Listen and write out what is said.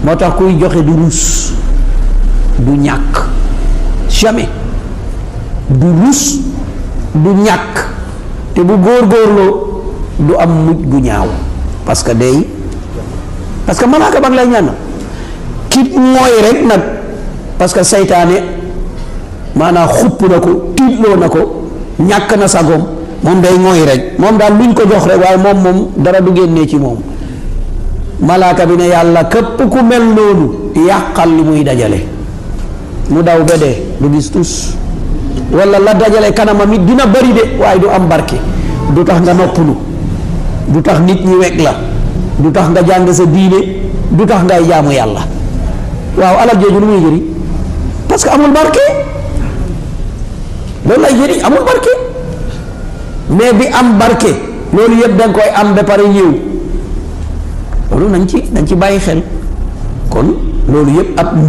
moo tax kuy joxe du rus du ñàkk jamais du rus du ñàkk te bu góorgóorloo du am mujj gu ñaaw parce que malaaka bag lay ñaan kit mooy rek nag parce que saytaane maanaam xupp na ko tiitloo na ko ñàkk na sagoom moom day mooy rek moom daal luñ ko jox rek waaye moom dara du génnee ci moom malaaka bi ne yàlla képp ku mel noonu yàqal li muy dajale mu daw ba dee du gis tus wala la dajale kanamam it dina bari de waaye du am barke du tax nga noppalu du tax nit ñi weg la du tax nga jàng sa diine du tax ngay jaamu yàlla waaw alal jooju lu muy jëriñ parce que amul barke loolu lay jëriñ amul barke mais bi am barke loolu yëpp danga koy am ba pare ñëw loolu nañ ci bàyyi xel kon loolu yëpp ab